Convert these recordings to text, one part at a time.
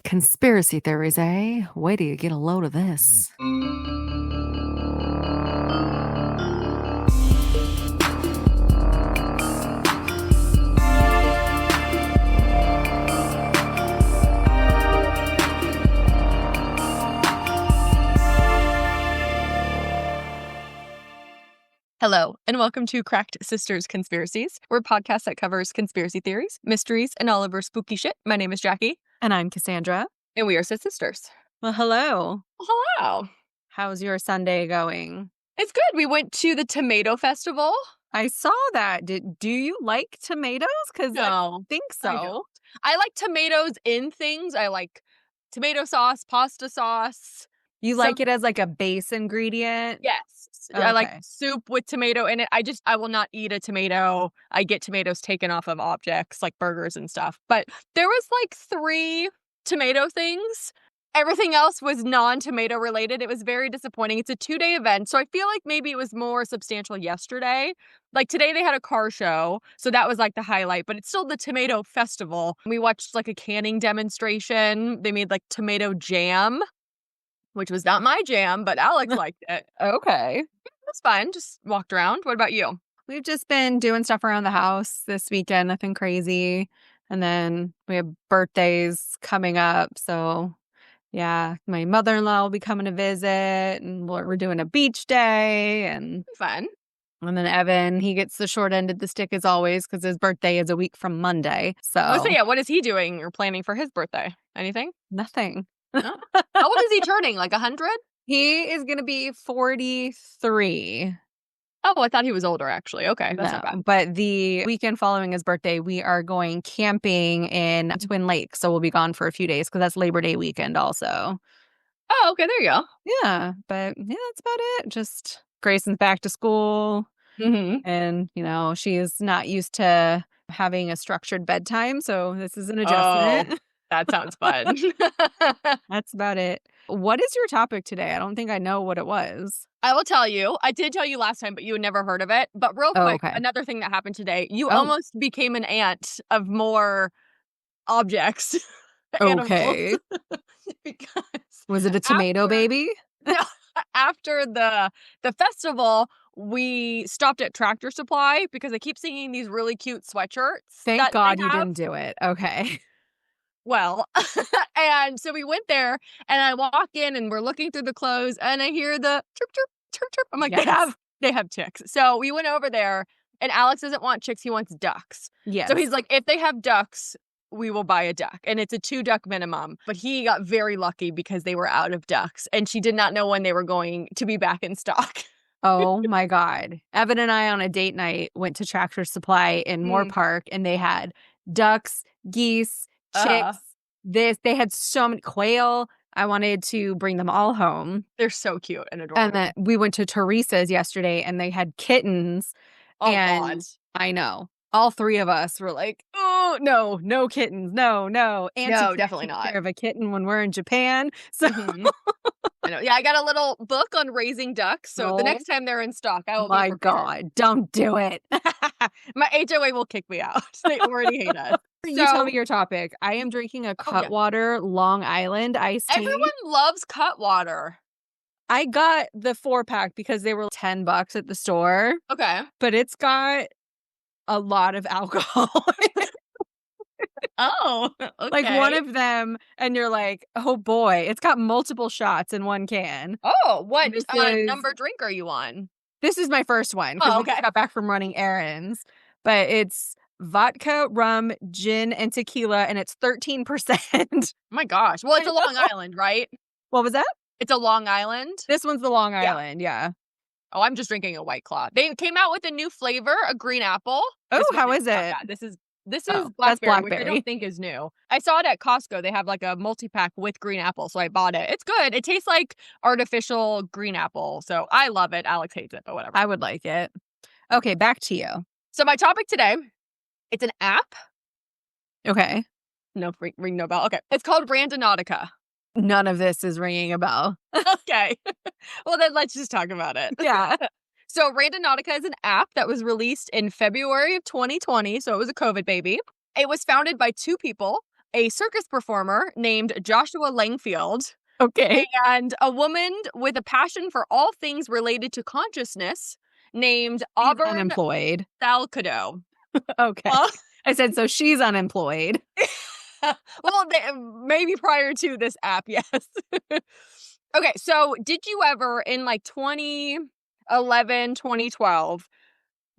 Conspiracy theories, eh? Wait till you get a load of this. Hello, and welcome to Cracked Sisters Conspiracies. We're a podcast that covers conspiracy theories, mysteries, and all of our spooky shit. My name is Jackie. And I'm Cassandra. And we are sisters. Well, hello. Hello. How's your Sunday going? It's good. We went to the tomato festival. I saw that. Do you like tomatoes? Because No, I don't think so. I don't. I like tomatoes in things. I like tomato sauce, pasta sauce. You like it as like a base ingredient? Yes. Okay. I like soup with tomato in it. I will not eat a tomato. I get tomatoes taken off of objects like burgers and stuff. But there was like 3 tomato things. Everything else was non-tomato related. It was very disappointing. It's a 2-day event. So I feel like maybe it was more substantial yesterday. Like today they had a car show. So that was like the highlight, but it's still the tomato festival. We watched like a canning demonstration. They made like tomato jam, which was not my jam, but Alex liked it. Okay. It was fun. Just walked around. What about you? We've just been doing stuff around the house this weekend. Nothing crazy. And then we have birthdays coming up. So yeah, my mother-in-law will be coming to visit, and we're doing a beach day. And Fun. then Evan, he gets the short end of the stick as always because his birthday is a week from Monday. So yeah, what is he doing or planning for his birthday? Anything? nothing. No. How old is he turning? Like 100? He is going to be 43. Oh, I thought he was older, actually. Okay, that's not bad. But the weekend following his birthday, we are going camping in Twin Lakes. So we'll be gone for a few days because that's Labor Day weekend also. Oh, okay, there you go. Yeah, but yeah, that's about it. Just Grayson's back to school. Mm-hmm. And, she is not used to having a structured bedtime. So this is an adjustment. Oh, that sounds fun. That's about it. What is your topic today? I don't think I know what it was. I will tell you. I did tell you last time, but you had never heard of it. But real quick, Another thing that happened today. You almost became an aunt of more objects. Okay. Because was it a tomato baby? No, after the festival, we stopped at Tractor Supply because I keep seeing these really cute sweatshirts. Thank God you didn't do it. Okay. Well, and so we went there, and I walk in, and we're looking through the clothes, and I hear the chirp, chirp, chirp, chirp. I'm like, yes. they have chicks. So we went over there, and Alex doesn't want chicks. He wants ducks. Yes. So he's like, if they have ducks, we will buy a duck. And it's a 2-duck minimum. But he got very lucky because they were out of ducks, and she did not know when they were going to be back in stock. Oh my God. Evan and I on a date night went to Tractor Supply in Moore Park, and they had ducks, geese, chicks, they had so many quail. I wanted to bring them all home. They're so cute and adorable. And then we went to Teresa's yesterday, and they had kittens. Oh, and God. I know. All 3 of us were like, oh, no kittens. No. No, definitely not. Take care of a kitten when we're in Japan. So I know. Yeah, I got a little book on raising ducks. So the next time they're in stock, I will My God, don't do it. My HOA will kick me out. They already hate us. You tell me your topic. I am drinking a Cutwater Long Island iced tea. Everyone loves Cutwater. I got the 4-pack because they were $10 at the store. Okay. But it's got a lot of alcohol. Oh, okay. Like one of them, and you're like, oh boy, it's got multiple shots in one can. Oh, what number drink are you on? This is my first one because we just got back from running errands. But it's vodka, rum, gin, and tequila, and it's 13%. Oh my gosh. Well, it's a Long Island, right? What was that? It's a Long Island? This one's the Long Island, yeah. Oh, I'm just drinking a White Claw. They came out with a new flavor, a green apple. Oh, how is it? This is blackberry, which I don't think is new. I saw it at Costco. They have like a multi-pack with green apple, so I bought it. It's good. It tastes like artificial green apple, so I love it. Alex hates it, but whatever. I would like it. Okay, back to you. So my topic today, it's an app. Okay. No, ring no bell. Okay. It's called Randonautica. None of this is ringing a bell. Okay. Well, then let's just talk about it. Yeah. So Randonautica is an app that was released in February of 2020. So it was a COVID baby. It was founded by 2 people, a circus performer named Joshua Langfield, Okay. and a woman with a passion for all things related to consciousness named She's Auburn unemployed. Salcado. Okay. Uh, I said, so she's unemployed. well, maybe prior to this app, yes. Okay, so did you ever, in like 2011, 2012,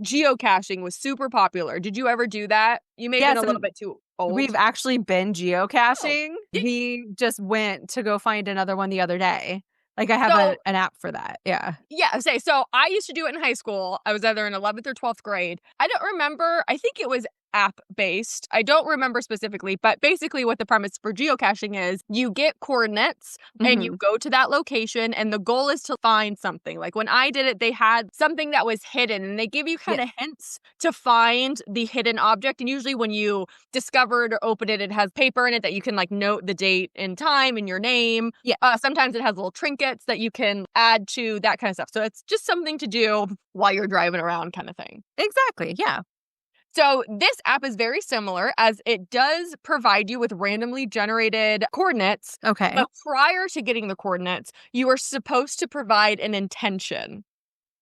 geocaching was super popular. Did you ever do that? You may have Yes, been a little and bit too old. we've actually been Oh, geocaching. did We just went to go find another one the other day. Like, I have so an app for that. Yeah. yeah, so I used to do it in high school. I was either in 11th or 12th grade. I don't remember. I think it was app based. I don't remember specifically, but basically what the premise for geocaching is, you get coordinates and you Mhm. go to that location, and the goal is to find something. Like when I did it, they had something that was hidden, and they give you kind Yeah. of hints to find the hidden object. And usually when you discover it or open it, it has paper in it that you can like note the date and time and your name. Yeah. Sometimes it has little trinkets that you can add to, that kind of stuff. So it's just something to do while you're driving around kind of thing. Exactly. Yeah. So this app is very similar, as it does provide you with randomly generated coordinates. Okay. But prior to getting the coordinates, you are supposed to provide an intention.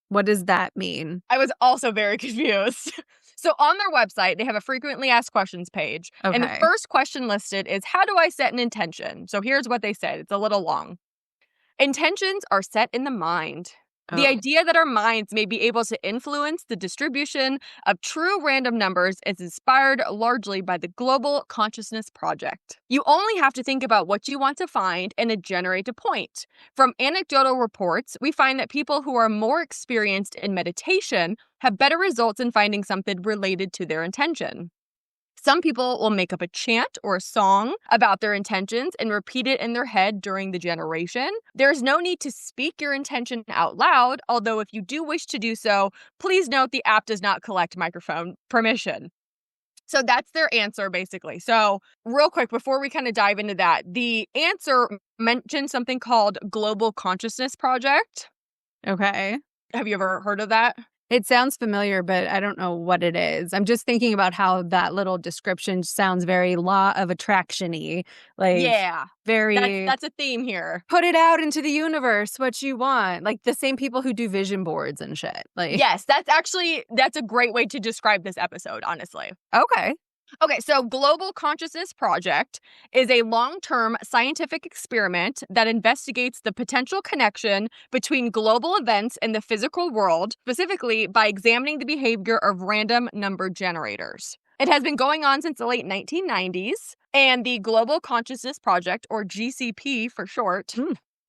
What does that mean? I was also very confused. So on their website, they have a frequently asked questions page. And the Okay. first question listed is, how do I set an intention? So here's what they said. It's a little long. Intentions are set in the mind. The Oh. idea that our minds may be able to influence the distribution of true random numbers is inspired largely by the Global Consciousness Project. You only have to think about what you want to find and then generate a point. From anecdotal reports, we find that people who are more experienced in meditation have better results in finding something related to their intention. Some people will make up a chant or a song about their intentions and repeat it in their head during the generation. There's no need to speak your intention out loud, although if you do wish to do so, please note the app does not collect microphone permission. So that's their answer, basically. So real quick, before we kind of dive into that, the answer mentioned something called Global Consciousness Project. Okay. Have you ever heard of that? It sounds familiar, but I don't know what it is. I'm just thinking about how that little description sounds very law of attraction-y. Like, Yeah, very that's a theme here. put it out into the universe what you want. Like the same people who do vision boards and shit. Like, Yes, that's a great way to describe this episode, honestly. okay. Okay, so Global Consciousness Project is a long-term scientific experiment that investigates the potential connection between global events and the physical world, specifically by examining the behavior of random number generators. It has been going on since the late 1990s, and the Global Consciousness Project, or GCP for short,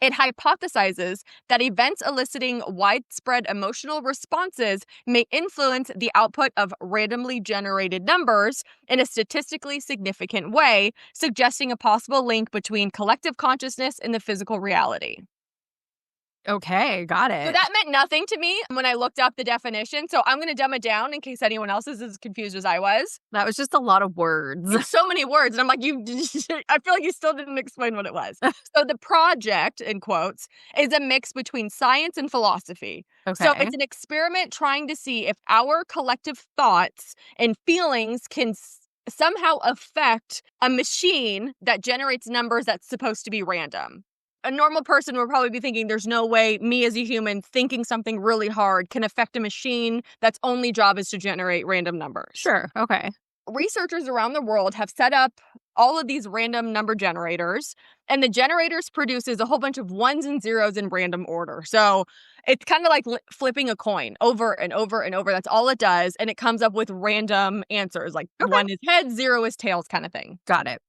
it hypothesizes that events eliciting widespread emotional responses may influence the output of randomly generated numbers in a statistically significant way, suggesting a possible link between collective consciousness and the physical reality. Okay, got So it. that meant nothing to me when I looked up the definition. So I'm going to dumb it down in case anyone else is as confused as I was. That was just a lot of words. There's so many words. And I'm like, I feel like you still didn't explain what it was. So the project, in quotes, is a mix between science and philosophy. So Okay. it's an experiment trying to see if our collective thoughts and feelings can somehow affect a machine that generates numbers that's supposed to be random. A normal person would probably be thinking, there's no way me as a human thinking something really hard can affect a machine that's only job is to generate random numbers. Sure. Okay. Researchers around the world have set up all of these random number generators, and the generators produces a whole bunch of ones and zeros in random order. So it's kind of like flipping a coin over and over and over. That's all it does. And it comes up with random answers, like Okay. 1 is heads, 0 is tails kind of thing. Got it.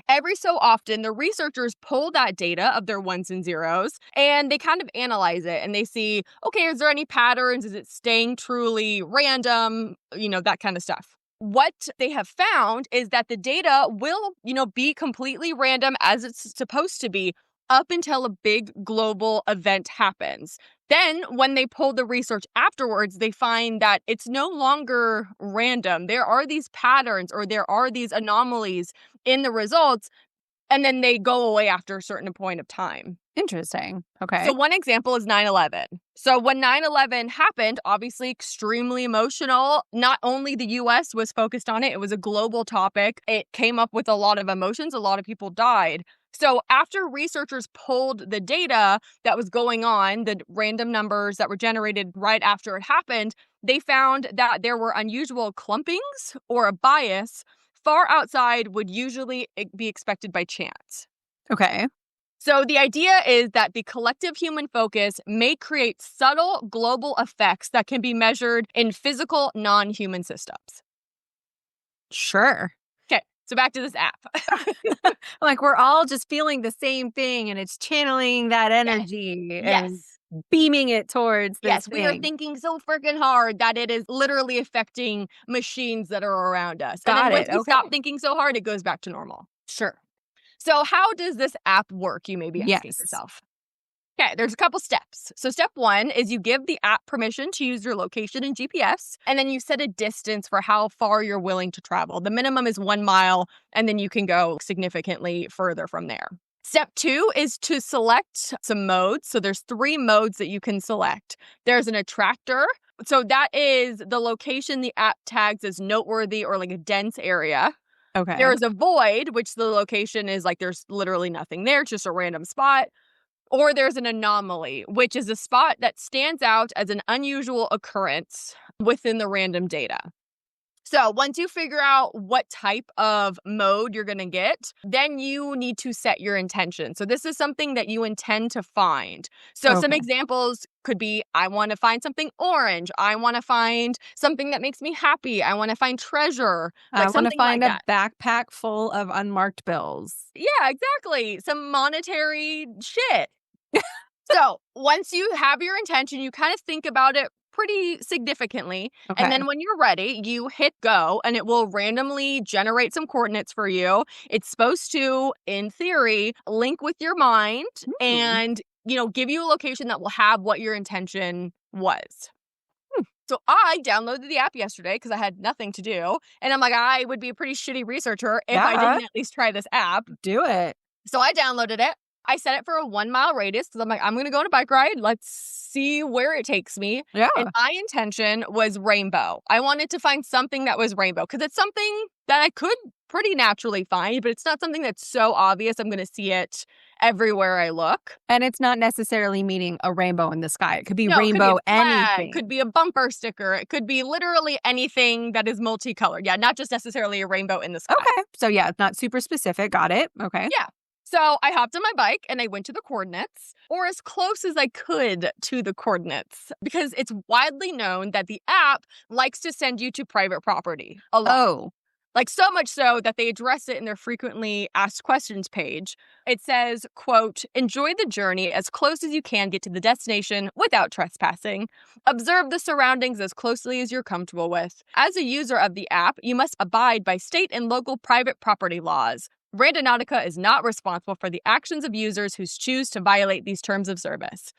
Every so often, the researchers pull that data of their ones and zeros and they kind of analyze it, and they see, okay, is there any patterns? Is it staying truly random? That kind of stuff. What they have found is that the data will, be completely random as it's supposed to be up until a big global event happens. Then, when they pull the research afterwards, they find that it's no longer random. There are these patterns, or there are these anomalies in the results, and then they go away after a certain point of time. Interesting. Okay. So one example is 9/11. So when 9/11 happened, obviously extremely emotional. Not only the US was focused on it, it was a global topic. It came up with a lot of emotions. A lot of people died. So after researchers pulled the data that was going on, the random numbers that were generated right after it happened, they found that there were unusual clumpings or a bias far outside would usually be expected by chance. Okay. So the idea is that the collective human focus may create subtle global effects that can be measured in physical non-human systems. Sure. Okay, so back to this app. Like we're all just feeling the same thing and it's channeling that energy and Yes. beaming it towards this Yes, we are thing. thinking so freaking hard that it is literally affecting machines that are around us. And Got then once it. we Okay. stop thinking so hard, it goes back to normal. Sure. So how does this app work, you may be asking Yes. yourself? Okay, there's a couple steps. So step 1 is you give the app permission to use your location and GPS, and then you set a distance for how far you're willing to travel. The minimum is 1 mile, and then you can go significantly further from there. Step 2 is to select some modes. So there's 3 modes that you can select. There's an attractor. So that is the location the app tags as noteworthy or like a dense area. Okay. There is a void, which the location is like there's literally nothing there, it's just a random spot. Or there's an anomaly, which is a spot that stands out as an unusual occurrence within the random data. So once you figure out what type of mode you're going to get, then you need to set your intention. So this is something that you intend to find. So some Okay. examples could be, I want to find something orange. I want to find something that makes me happy. I want to find treasure. I want to something find like a backpack full of unmarked bills. Yeah, exactly. Some monetary shit. So once you have your intention, you kind of think about it pretty significantly. Okay. And then when you're ready, you hit go and it will randomly generate some coordinates for you. It's supposed to, in theory, link with your mind and, give you a location that will have what your intention was. So I downloaded the app yesterday because I had nothing to do. And I'm like, I would be a pretty shitty researcher if I didn't at least try this app. Do it. So I downloaded it. I set it for a 1 mile radius because I'm like, I'm going to go on a bike ride. Let's see where it takes me. Yeah. And my intention was rainbow. I wanted to find something that was rainbow because it's something that I could pretty naturally find, but it's not something that's so obvious I'm going to see it everywhere I look. And it's not necessarily meaning a rainbow in the sky. It could be No, rainbow it could be a flag, anything. Could be a bumper sticker. It could be literally anything that is multicolored. Yeah, not just necessarily a rainbow in the sky. Okay. So yeah, it's not super specific. Got it. Okay. Yeah. So I hopped on my bike and I went to the coordinates, or as close as I could to the coordinates, because it's widely known that the app likes to send you to private property a lot. Oh. Like so much so that they address it in their frequently asked questions page. It says, quote, enjoy the journey as close as you can get to the destination without trespassing. Observe the surroundings as closely as you're comfortable with. As a user of the app, you must abide by state and local private property laws. Randonautica is not responsible for the actions of users who choose to violate these terms of service.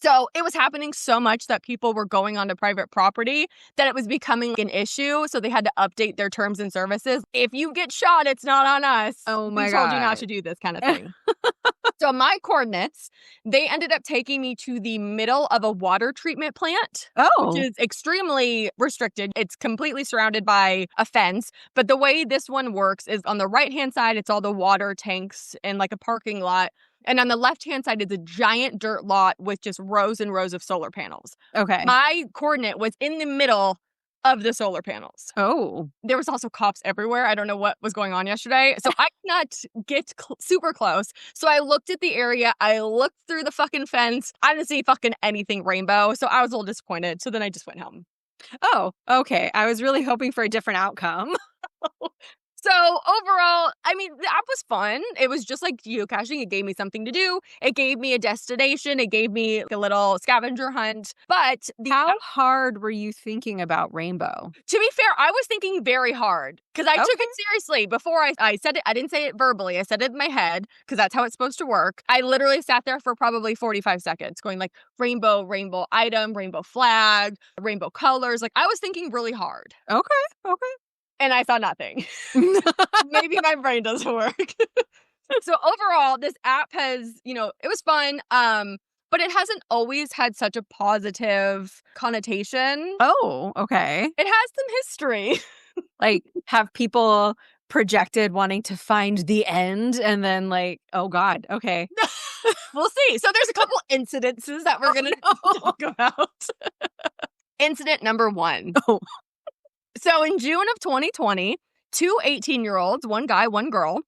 So it was happening so much that people were going onto private property that it was becoming an issue. So they had to update their terms and services. If you get shot, it's not on us. Oh my We told you God. not to do this kind of thing. So my coordinates, they ended up taking me to the middle of a water treatment plant. Oh. Which is extremely restricted. It's completely surrounded by a fence. But the way this one works is on the right-hand side, it's all the water tanks and like a parking lot. And on the left-hand side is a giant dirt lot with just rows and rows of solar panels. Okay. My coordinate was in the middle of the solar panels. Oh. There was also cops everywhere. I don't know what was going on yesterday. So I could not get super close. So I looked at the area. I looked through the fucking fence. I didn't see fucking anything rainbow. So I was a little disappointed. So then I just went home. Oh, okay. I was really hoping for a different outcome. So overall, I mean, the app was fun. It was just like geocaching. It gave me something to do. It gave me a destination. It gave me a little scavenger hunt. But How hard were you thinking about rainbow? to be fair, I was thinking very hard because I took it seriously before I said it. I didn't say it verbally. I said it in my head because that's how it's supposed to work. I literally sat there for probably 45 seconds going like rainbow, rainbow item, rainbow flag, rainbow colors. Like I was thinking really hard. Okay. And I saw nothing. Maybe my brain doesn't work. So overall, this app has, it was fun. but it hasn't always had such a positive connotation. Oh, okay. It has some history. Like, have people projected wanting to find the end and then like, oh God, okay. We'll see. So there's a couple incidences that we're going to talk about. Incident number 1. Oh. So in June of 2020, 2 18-year-olds, one guy, one girl,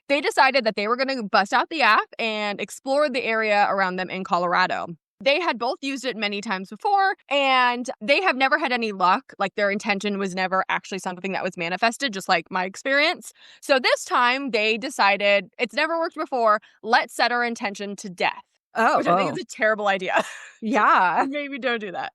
they decided that they were going to bust out the app and explore the area around them in Colorado. They had both used it many times before, and they have never had any luck. Like, their intention was never actually something that was manifested, just like my experience. So this time, they decided, it's never worked before, let's set our intention to death. Oh, which I think is a terrible idea. Yeah. Maybe don't do that.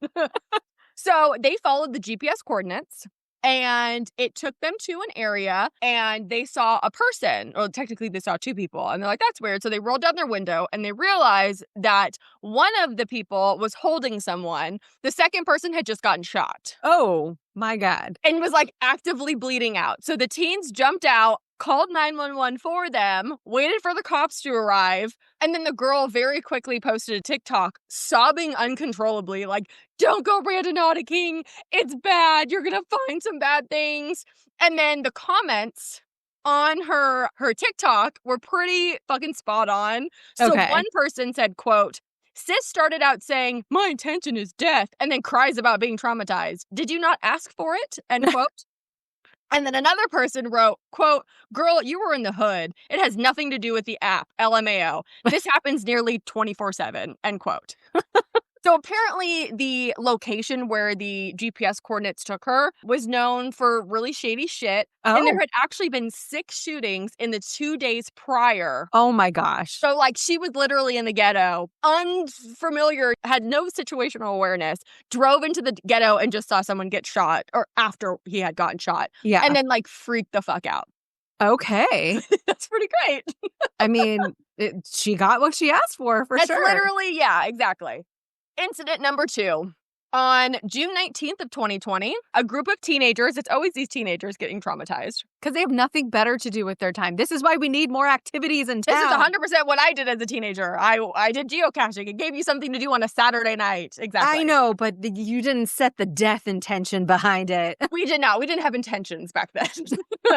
So they followed the GPS coordinates, and it took them to an area, and they saw a person. Well, technically they saw 2 people, and they're like, that's weird. So they rolled down their window, and they realized that one of the people was holding someone. The second person had just gotten shot. Oh, my God. And was like actively bleeding out. So the teens jumped out, called 911 for them, waited for the cops to arrive, and then the girl very quickly posted a TikTok sobbing uncontrollably, like, don't go randonauticing, it's bad, you're gonna find some bad things. And then the comments on her TikTok were pretty fucking spot on. So Okay. one person said, quote, sis started out saying, my intention is death, and then cries about being traumatized. Did you not ask for it? End quote. And then another person wrote, quote, girl, you were in the hood. It has nothing to do with the app, LMAO. This happens nearly 24/7, end quote. So apparently the location where the GPS coordinates took her was known for really shady shit. Oh. And there had actually been 6 shootings in the 2 days prior. Oh my gosh. So like she was literally in the ghetto, unfamiliar, had no situational awareness, drove into the ghetto and just saw someone get shot, or after he had gotten shot. Yeah. And then like freaked the fuck out. Okay. That's pretty great. I mean, she got what she asked for That's sure. literally, yeah, exactly. Incident number 2. On June 19th of 2020, a group of teenagers, it's always these teenagers getting traumatized. Because they have nothing better to do with their time. This is why we need more activities in town. This is 100% what I did as a teenager. I did geocaching. It gave you something to do on a Saturday night. Exactly. I know, but you didn't set the death intention behind it. We did not. We didn't have intentions back then.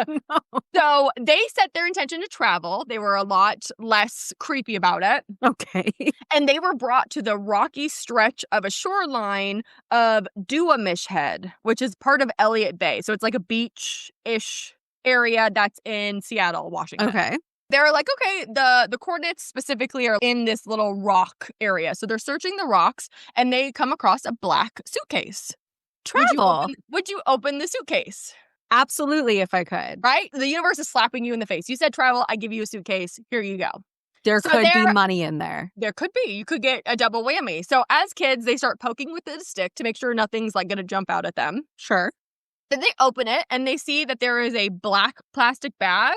No. So they set their intention to travel. They were a lot less creepy about it. Okay. And they were brought to the rocky stretch of a shoreline of Duwamish Head, which is part of Elliott Bay. So it's like a beach-ish area that's in Seattle, Washington. Okay. They're like, okay, the coordinates specifically are in this little rock area. So they're searching the rocks, and they come across a black suitcase. Travel. Would you open the suitcase? Absolutely, if I could. Right? The universe is slapping you in the face. You said travel, I give you a suitcase. Here you go. There So could be there- money in there. There could be. You could get a double whammy. So as kids, they start poking with the stick to make sure nothing's like going to jump out at them. Sure. Then they open it and they see that there is a black plastic bag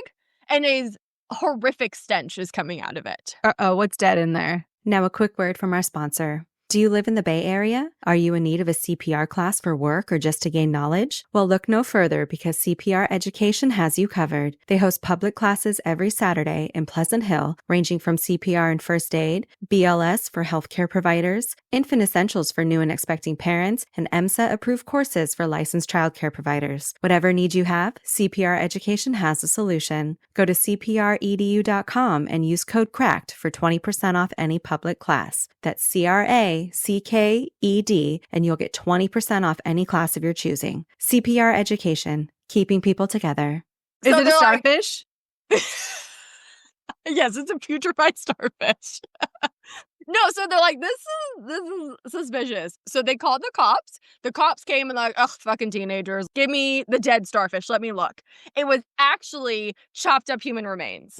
and a horrific stench is coming out of it. Uh-oh, what's dead in there? Now, a quick word from our sponsor. Do you live in the Bay Area? Are you in need of a CPR class for work or just to gain knowledge? Well, look no further because CPR Education has you covered. They host public classes every Saturday in Pleasant Hill, ranging from CPR and first aid, BLS for healthcare providers, infant essentials for new and expecting parents, and EMSA-approved courses for licensed childcare providers. Whatever need you have, CPR Education has a solution. Go to cpredu.com and use code CRACKED for 20% off any public class. That's CRACKED, and you'll get 20% off any class of your choosing. CPR Education, keeping people together. Is So it a they're like- starfish? Yes, it's a putrefied starfish. No, so they're like, this is suspicious. So they called the cops. The cops came and like, ugh, fucking teenagers. Give me the dead starfish. Let me look. It was actually chopped up human remains.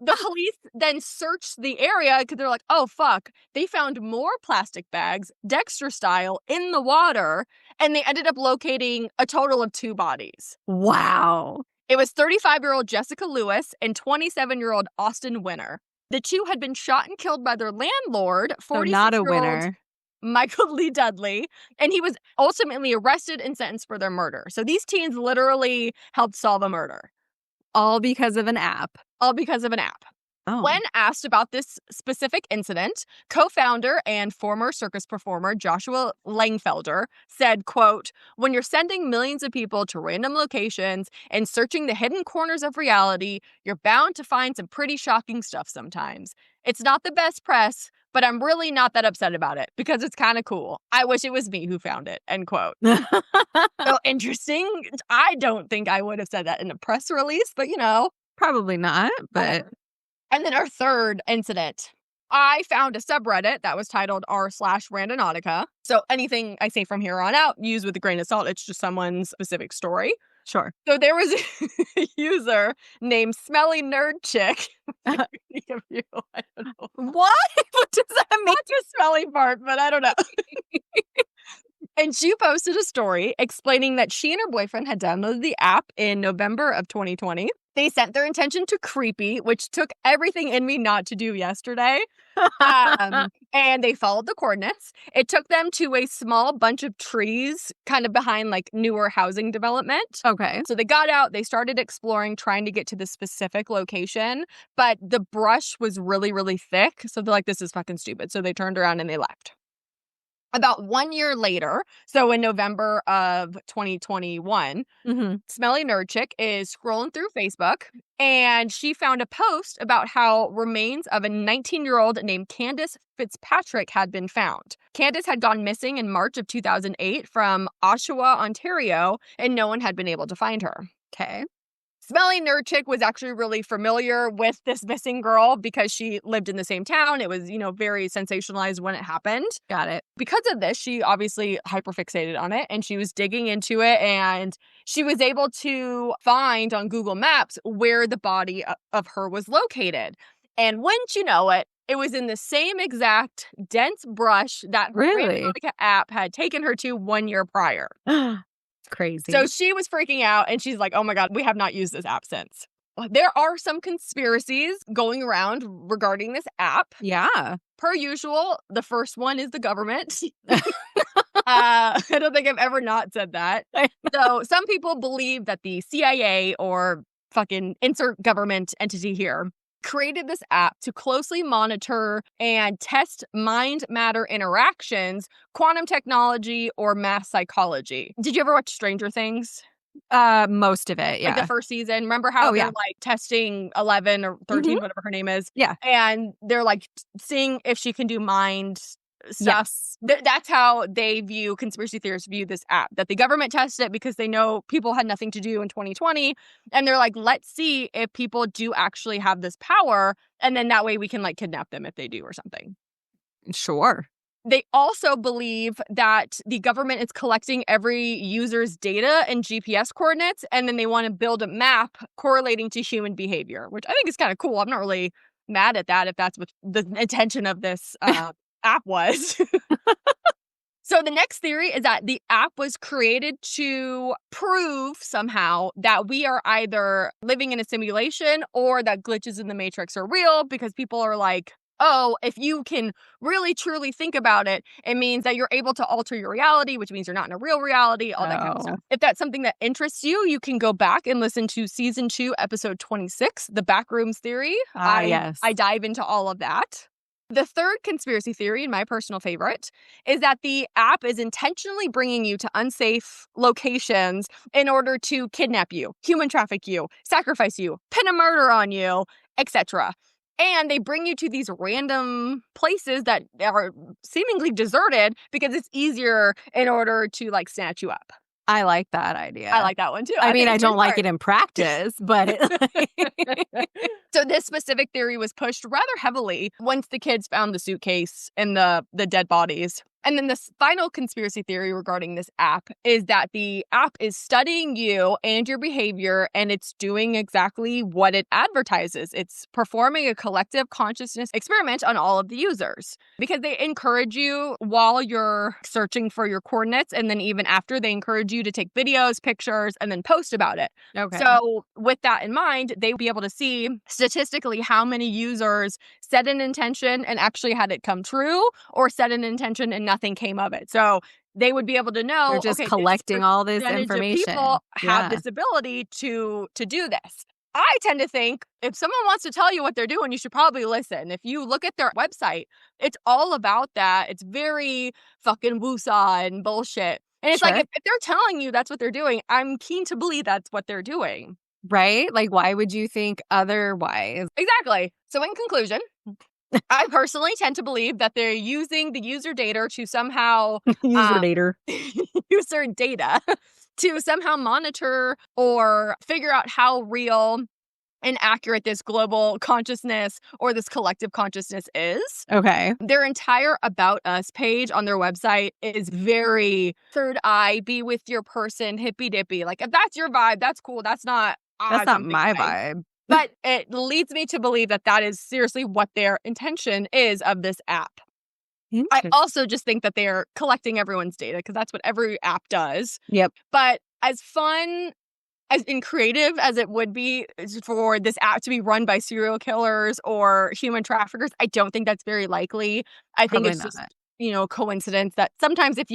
The police then searched the area because they're like, oh, fuck. They found more plastic bags, Dexter style, in the water, and they ended up locating a total of 2 bodies. Wow. It was 35-year-old Jessica Lewis and 27-year-old Austin Winter. The 2 had been shot and killed by their landlord, So not a 46-year-old winner. Michael Lee Dudley, and he was ultimately arrested and sentenced for their murder. So these teens literally helped solve a murder. All because of an app. All because of an app. Oh. When asked about this specific incident, co-founder and former circus performer Joshua Langfelder said, quote, "When you're sending millions of people to random locations and searching the hidden corners of reality, you're bound to find some pretty shocking stuff sometimes. It's not the best press, but I'm really not that upset about it because it's kind of cool. I wish it was me who found it," end quote. So interesting. I don't think I would have said that in a press release, but Probably not, but And then our third incident. I found a subreddit that was titled r/Randonautica. So anything I say from here on out, use with a grain of salt. It's just someone's specific story. sure. So there was a user named Smelly Nerd Chick. I don't know. What does that mean? Not the smelly part, but I don't know. And she posted a story explaining that she and her boyfriend had downloaded the app in November of 2020. They sent their intention to Creepy, which took everything in me not to do yesterday. And they followed the coordinates. It took them to a small bunch of trees kind of behind like newer housing development. Okay. So they got out, they started exploring, trying to get to the specific location, but the brush was really, really thick. So they're like, this is fucking stupid. So they turned around and they left. About 1 year later, so in November of 2021, Smelly Nerd Chick is scrolling through Facebook and she found a post about how remains of a 19-year-old named Candace Fitzpatrick had been found. Candace had gone missing in March of 2008 from Oshawa, Ontario, and no one had been able to find her. Okay. Smelly Nerd Chick was actually really familiar with this missing girl because she lived in the same town. It was, very sensationalized when it happened. Got it. Because of this, she obviously hyperfixated on it and she was digging into it and she was able to find on Google Maps where the body of her was located. And wouldn't you know it, it was in the same exact dense brush that her Randonautica app had taken her to 1 year prior. Crazy. So she was freaking out and she's like, oh my God, we have not used this app since. There are some conspiracies going around regarding this app. Yeah. Per usual, the first one is the government. I don't think I've ever not said that. So some people believe that the CIA or fucking insert government entity here created this app to closely monitor and test mind-matter interactions, quantum technology, or mass psychology. Did you ever watch Stranger Things? Most of it, yeah. Like the first season. Remember how they're like testing 11 or 13, whatever her name is? Yeah. And they're like seeing if she can do mind stuff. Yes. That's how they view, conspiracy theorists view this app, that the government tested it because they know people had nothing to do in 2020. And they're like, let's see if people do actually have this power. And then that way we can like kidnap them if they do or something. Sure. They also believe that the government is collecting every user's data and GPS coordinates, and then they want to build a map correlating to human behavior, which I think is kind of cool. I'm not really mad at that if that's what the intention of this app was. So the next theory is that the app was created to prove somehow that we are either living in a simulation or that glitches in the Matrix are real, because people are like, oh, if you can really truly think about it, it means that you're able to alter your reality, which means you're not in a real reality, all that kind of stuff. If that's something that interests you, you can go back and listen to season 2, episode 26, The Backrooms Theory. Yes. I dive into all of that. The third conspiracy theory, and my personal favorite, is that the app is intentionally bringing you to unsafe locations in order to kidnap you, human traffic you, sacrifice you, pin a murder on you, etc. And they bring you to these random places that are seemingly deserted because it's easier in order to like snatch you up. I like that idea. I like that one too. I mean, I don't like it in practice, but So this specific theory was pushed rather heavily once the kids found the suitcase and the dead bodies. And then the final conspiracy theory regarding this app is that the app is studying you and your behavior, and it's doing exactly what it advertises. It's performing a collective consciousness experiment on all of the users because they encourage you while you're searching for your coordinates, and then even after, they encourage you to take videos, pictures, and then post about it. Okay. So with that in mind, they'll be able to see statistically how many users set an intention and actually had it come true, or set an intention and nothing came of it. So they would be able to know, they're just collecting all this information. information. People have this ability to do this. I tend to think if someone wants to tell you what they're doing, you should probably listen. If you look at their website, it's all about that. It's very fucking woosah and bullshit. And it's like, Sure. if they're telling you that's what they're doing, I'm keen to believe that's what they're doing. Right? Like, why would you think otherwise? Exactly. So in conclusion, I personally tend to believe that they're using the user data to somehow User data. user data to somehow monitor or figure out how real and accurate this global consciousness or this collective consciousness is. Okay. Their entire About Us page on their website is very third eye, be with your person, hippy dippy. Like, if that's your vibe, that's cool. That's not My vibe. But it leads me to believe that that is seriously what their intention is of this app. I also just think that they're collecting everyone's data because that's what every app does. Yep. But as fun as and creative as it would be for this app to be run by serial killers or human traffickers, I don't think that's very likely. I think Probably it's not. just, coincidence that sometimes it's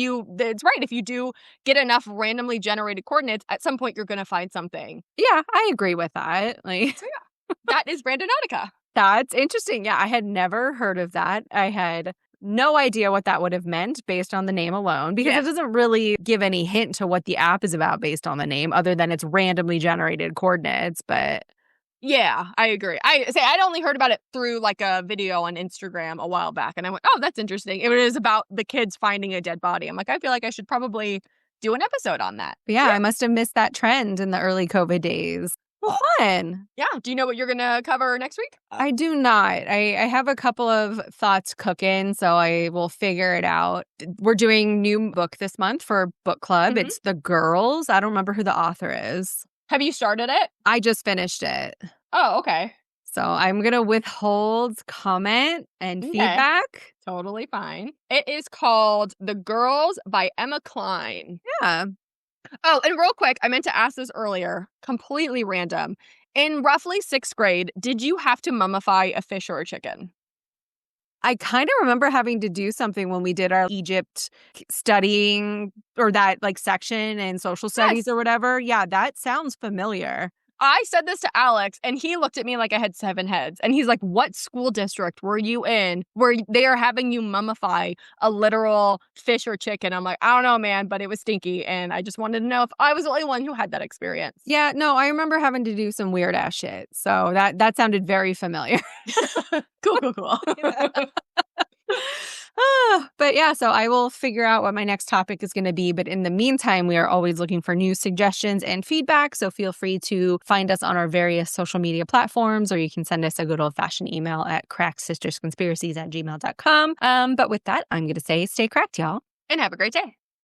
right, if you do get enough randomly generated coordinates, at some point you're going to find something. Yeah, I agree with that. Like, So yeah, that is Randonautica. that's interesting. Yeah, I had never heard of that. I had no idea what that would have meant based on the name alone, because it doesn't really give any hint to what the app is about based on the name, other than it's randomly generated coordinates. But Yeah, I agree. I'd only heard about it through like a video on Instagram a while back, and I went, "Oh, that's interesting." It was about the kids finding a dead body. I'm like, I feel like I should probably do an episode on that. yeah, I must have missed that trend in the early COVID days. Well, fun. Yeah. Do you know what you're gonna cover next week? I do not. I have a couple of thoughts cooking, so I will figure it out. We're doing new book this month for book club. Mhm. It's The Girls. I don't remember who the author is. Have you started it? I just finished it. Oh, okay. So I'm going to withhold comment and Okay. feedback. Totally fine. It is called The Girls by Emma Klein. Yeah. Oh, and real quick, I meant to ask this earlier, completely random. In roughly 6th grade, did you have to mummify a fish or a chicken? I kind of remember having to do something when we did our Egypt studying, or that like section in social studies or whatever. Yeah, that sounds familiar. I said this to Alex, and he looked at me like I had 7 heads. And he's like, what school district were you in where they are having you mummify a literal fish or chicken? I'm like, I don't know, man, but it was stinky. And I just wanted to know if I was the only one who had that experience. Yeah, no, I remember having to do some weird ass shit. So that sounded very familiar. Cool. But yeah, so I will figure out what my next topic is going to be. But in the meantime, we are always looking for new suggestions and feedback. So feel free to find us on our various social media platforms, or you can send us a good old fashioned email at crackssistersconspiracies@gmail.com. But with that, I'm going to say stay cracked, y'all. And have a great day.